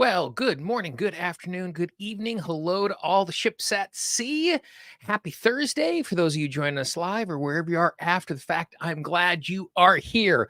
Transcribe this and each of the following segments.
Well, good morning, good afternoon, good evening. Hello to all the ships at sea. Happy Thursday for those of you joining us live or wherever you are after the fact. I'm glad you are here.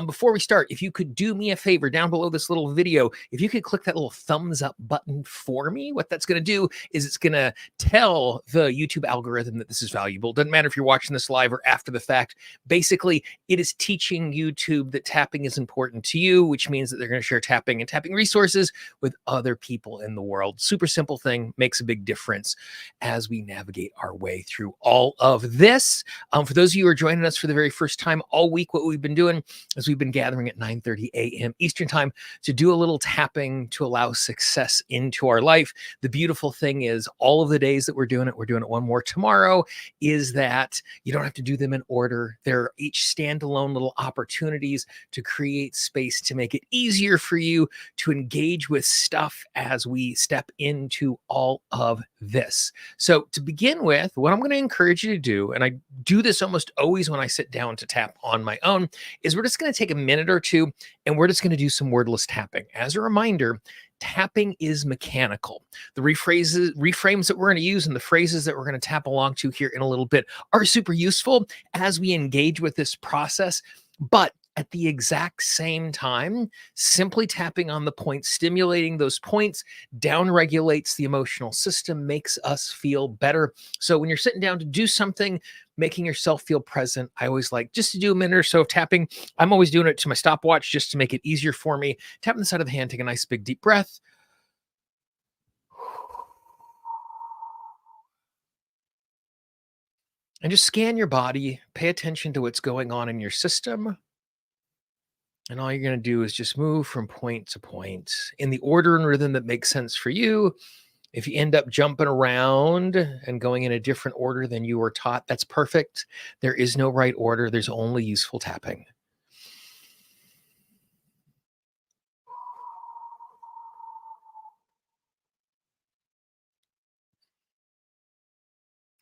Before we start, if you could do me a favor down below this little video, if you could click that little thumbs up button for me, what that's going to do is it's going to tell the YouTube algorithm that this is valuable. Doesn't matter if you're watching this live or after the fact. Basically, it is teaching YouTube that tapping is important to you, which means that they're going to share tapping and tapping resources with other people in the world. Super simple thing, makes a big difference as we navigate our way through all of this. For those of you who are joining us for the very first time all week, what we've been doing is we've been gathering at 9:30 a.m. Eastern time to do a little tapping to allow success into our life. The beautiful thing is all of the days that we're doing it one more tomorrow, is that you don't have to do them in order. They're each standalone little opportunities to create space to make it easier for you to engage with stuff as we step into all of this. So, to begin with, what I'm going to encourage you to do, and I do this almost always when I sit down to tap on my own, is we're just going to take a minute or two and we're just going to do some wordless tapping. As a reminder, tapping is mechanical. The reframes that we're going to use and the phrases that we're going to tap along to here in a little bit are super useful as we engage with this process. But at the exact same time, simply tapping on the points, stimulating those points, down regulates the emotional system, makes us feel better. So when you're sitting down to do something, making yourself feel present, I always like just to do a minute or so of tapping. I'm always doing it to my stopwatch just to make it easier for me. Tap on the side of the hand, take a nice big deep breath. And just scan your body, pay attention to what's going on in your system. And all you're going to do is just move from point to point in the order and rhythm that makes sense for you. If you end up jumping around and going in a different order than you were taught, that's perfect. There is no right order, there's only useful tapping.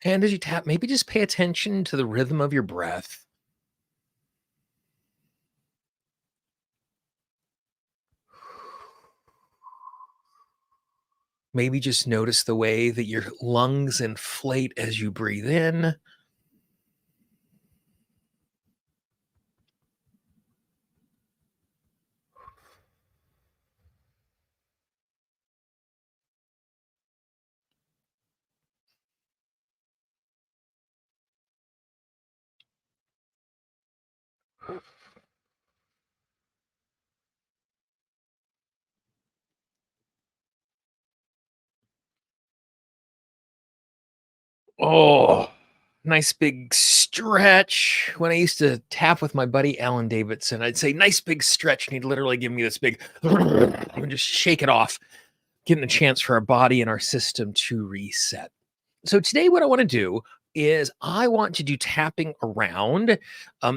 And as you tap, maybe just pay attention to the rhythm of your breath. Maybe just notice the way that your lungs inflate as you breathe in. Oh, nice big stretch. When I used to tap with my buddy Alan Davidson, I'd say, nice big stretch. And he'd literally give me this big, and just shake it off, getting a chance for our body and our system to reset. So today, what I want to do is I want to do tapping around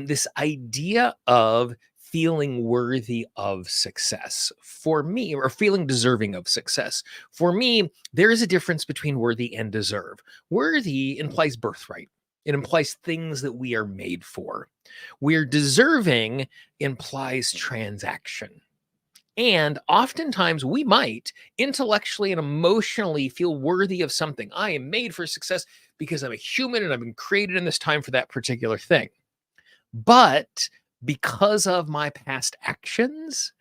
this idea of feeling worthy of success for me, or feeling deserving of success. For me, there is a difference between worthy and deserve. Worthy implies birthright. It implies things that we are made for. Where deserving implies transaction. And oftentimes we might intellectually and emotionally feel worthy of something. I am made for success because I'm a human and I've been created in this time for that particular thing. But because of my past actions,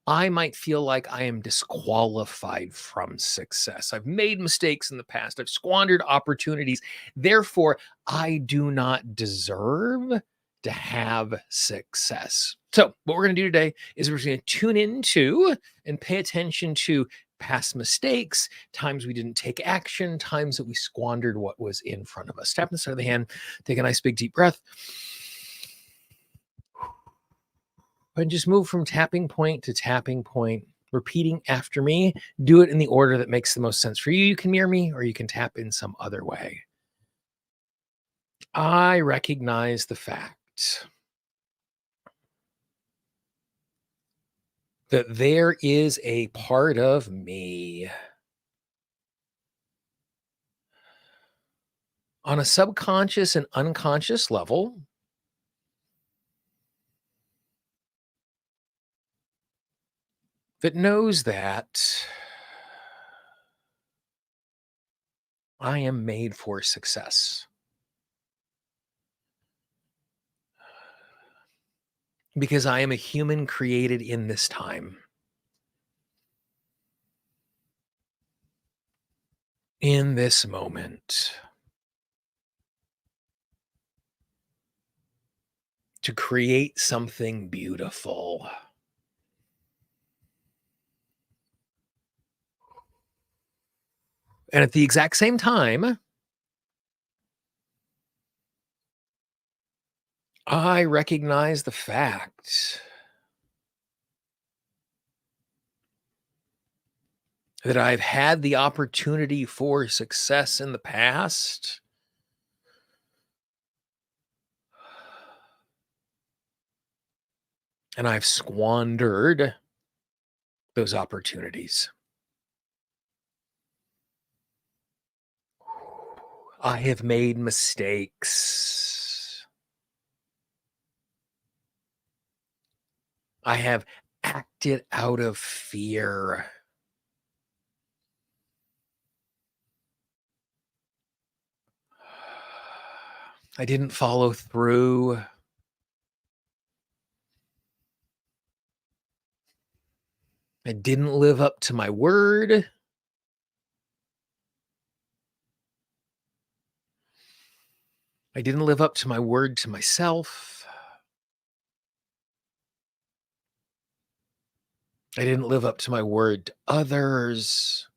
I might feel like I am disqualified from success. I've made mistakes in the past. I've squandered opportunities. Therefore, I do not deserve to have success. So, what we're going to do today is we're going to tune into and pay attention to past mistakes, times we didn't take action, times that we squandered what was in front of us. Tap on the side of the hand, take a nice big deep breath, and just move from tapping point to tapping point, repeating after me. Do it in the order that makes the most sense for you. You can mirror me or you can tap in some other way. I recognize the fact that there is a part of me on a subconscious and unconscious level that knows that I am made for success because I am a human created in this time, in this moment, to create something beautiful. And at the exact same time, I recognize the fact that I've had the opportunity for success in the past, and I've squandered those opportunities. I have made mistakes. I have acted out of fear. I didn't follow through. I didn't live up to my word. I didn't live up to my word to myself. I didn't live up to my word to others.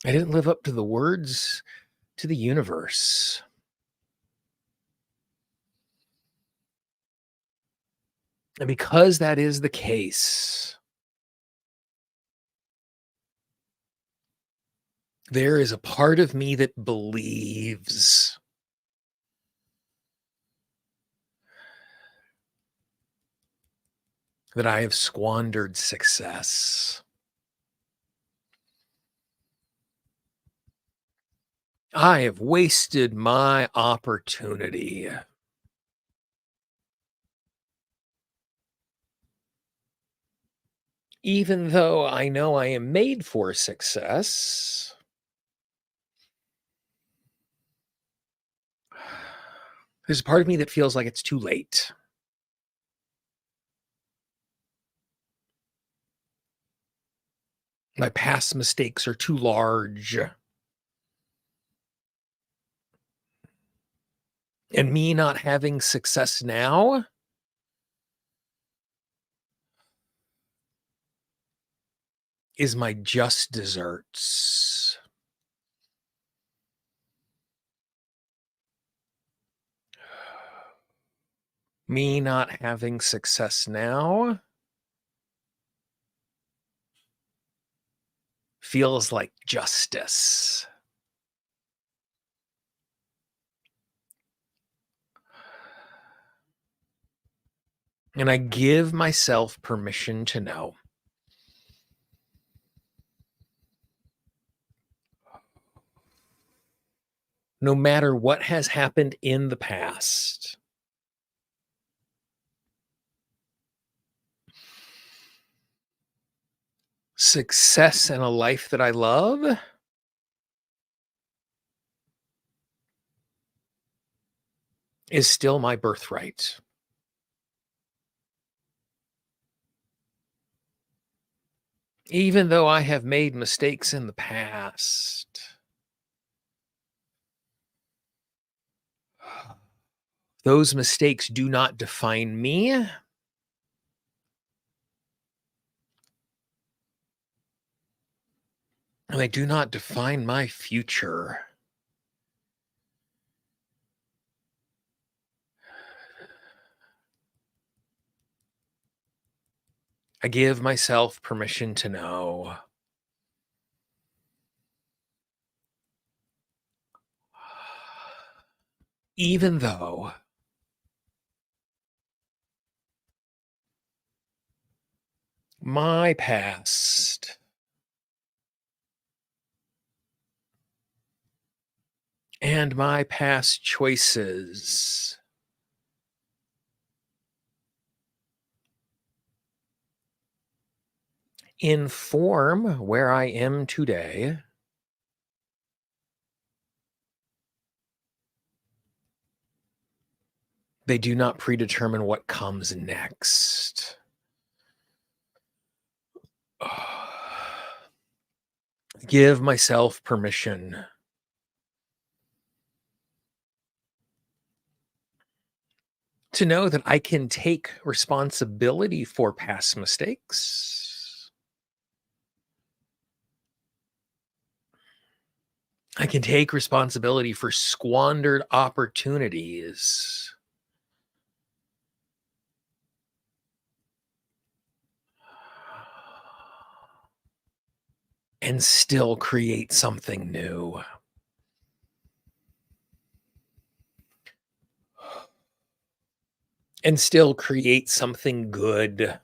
I didn't live up to the words to the universe. And because that is the case, there is a part of me that believes that I have squandered success. I have wasted my opportunity. Even though I know I am made for success, there's a part of me that feels like it's too late. My past mistakes are too large. And me not having success now is my just desserts. Me not having success now feels like justice. And I give myself permission to know no matter what has happened in the past, success and a life that I love is still my birthright. Even though I have made mistakes in the past, those mistakes do not define me, and they do not define my future. I give myself permission to know even though my past and my past choices inform where I am today, they do not predetermine what comes next. Give myself permission to know that I can take responsibility for past mistakes. I can take responsibility for squandered opportunities. And still create something new. And still create something good.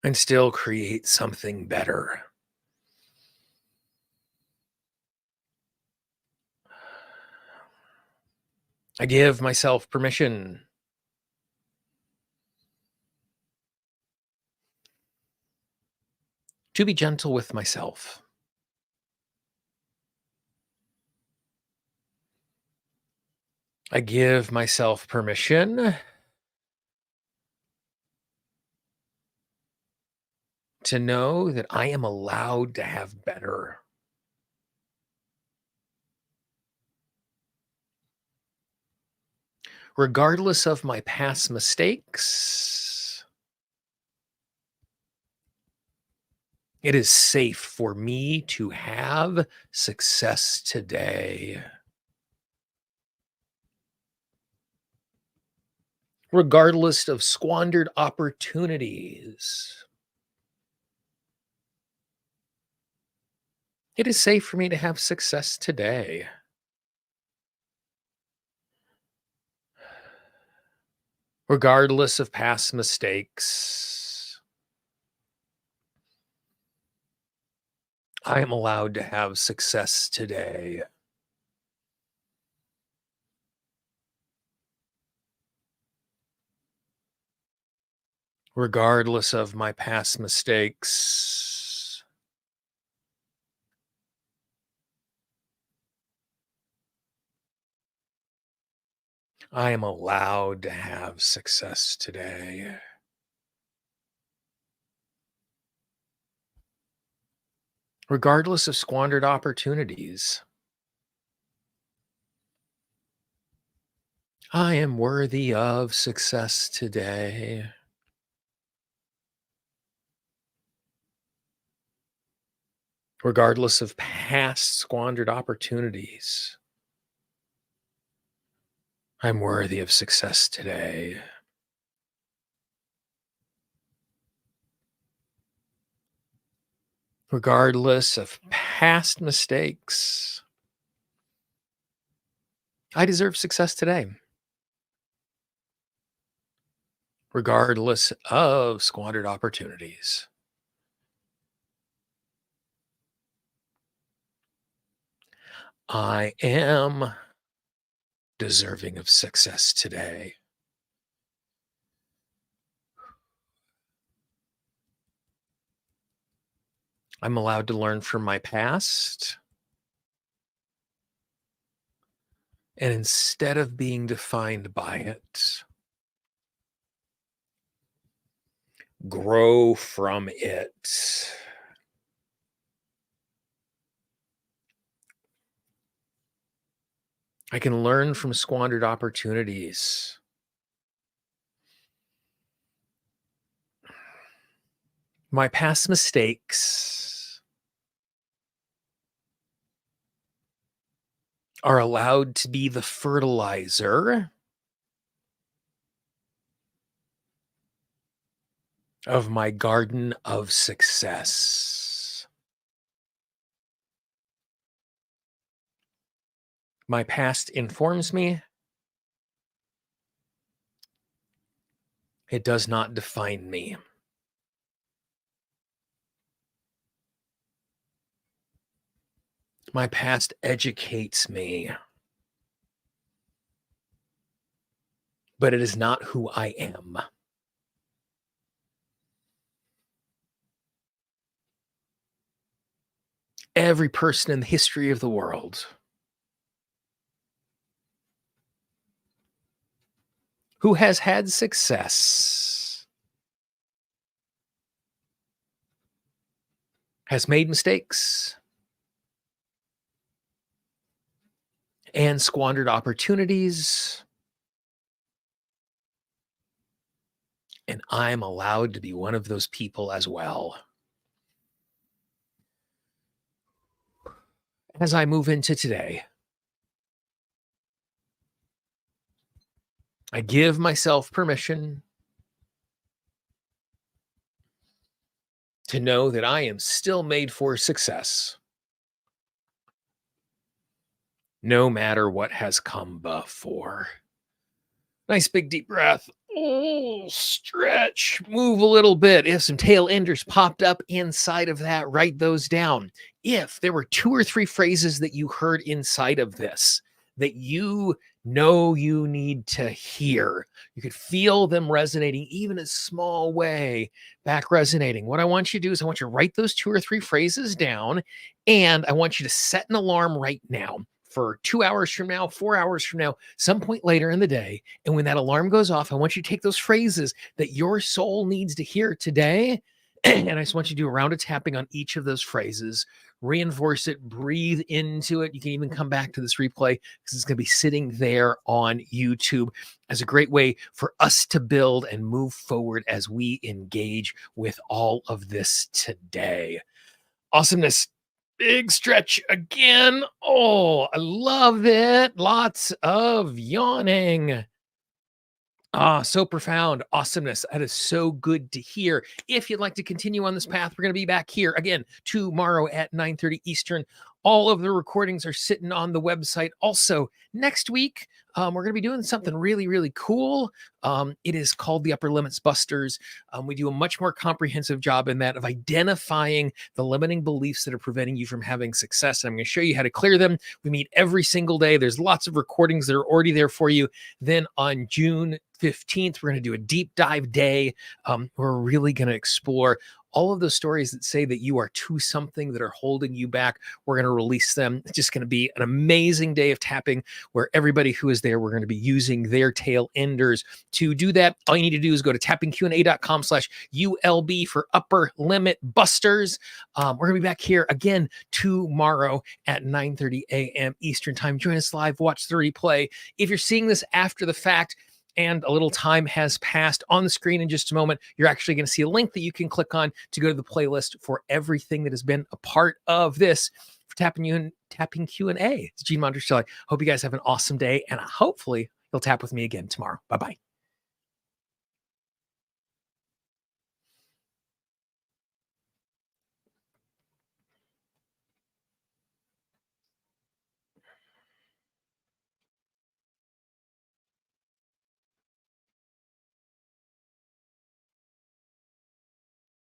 And still create something better. I give myself permission to be gentle with myself. I give myself permission to know that I am allowed to have better. Regardless of my past mistakes, it is safe for me to have success today. Regardless of squandered opportunities, it is safe for me to have success today. Regardless of past mistakes, I am allowed to have success today. Regardless of my past mistakes, I am allowed to have success today. Regardless of squandered opportunities, I am worthy of success today. Regardless of past squandered opportunities, I'm worthy of success today. Regardless of past mistakes, I deserve success today. Regardless of squandered opportunities, I am deserving of success today. I'm allowed to learn from my past. And instead of being defined by it, grow from it. I can learn from squandered opportunities. My past mistakes are allowed to be the fertilizer of my garden of success. My past informs me. It does not define me. My past educates me. but it is not who I am. Every person in the history of the world who has had success has made mistakes and squandered opportunities, and I'm allowed to be one of those people as well. As I move into today, I give myself permission to know that I am still made for success, no matter what has come before. Nice big deep breath. Oh, stretch, move a little bit. If some tail enders popped up inside of that, write those down. If there were 2 or 3 phrases that you heard inside of this that you know you need to hear, you could feel them resonating, even a small way back resonating. What I want you to do is I want you to write those 2 or 3 phrases down, and I want you to set an alarm right now for 2 hours from now, 4 hours from now, some point later in the day. And when that alarm goes off, I want you to take those phrases that your soul needs to hear today. And I just want you to do a round of tapping on each of those phrases, reinforce it, breathe into it. You can even come back to this replay because it's going to be sitting there on YouTube as a great way for us to build and move forward as we engage with all of this today. Awesomeness. Big stretch again. Oh, I love it. Lots of yawning. Ah, so profound. Awesomeness. That is so good to hear. If you'd like to continue on this path, we're going to be back here again tomorrow at 9:30 Eastern. All of the recordings are sitting on the website. Also, next week, we're going to be doing something really, really cool. It is called the Upper Limits Busters. We do a much more comprehensive job in that of identifying the limiting beliefs that are preventing you from having success. And I'm going to show you how to clear them. We meet every single day. There's lots of recordings that are already there for you. Then on June 15th, we're going to do a deep dive day. We're really going to explore all of those stories that say that you are to something that are holding you back. We're going to release them. It's just going to be an amazing day of tapping where everybody who is there, we're going to be using their tail enders to do that. All you need to do is go to tappingqna.com/ULB for Upper Limit Busters. We're going to be back here again tomorrow at 9:30 a.m. Eastern time. Join us live, watch the replay. If you're seeing this after the fact, and a little time has passed, on the screen in just a moment, you're actually going to see a link that you can click on to go to the playlist for everything that has been a part of this. For Tapping Q&A, it's Gene Monterastelli. Hope you guys have an awesome day, and hopefully you'll tap with me again tomorrow. Bye-bye.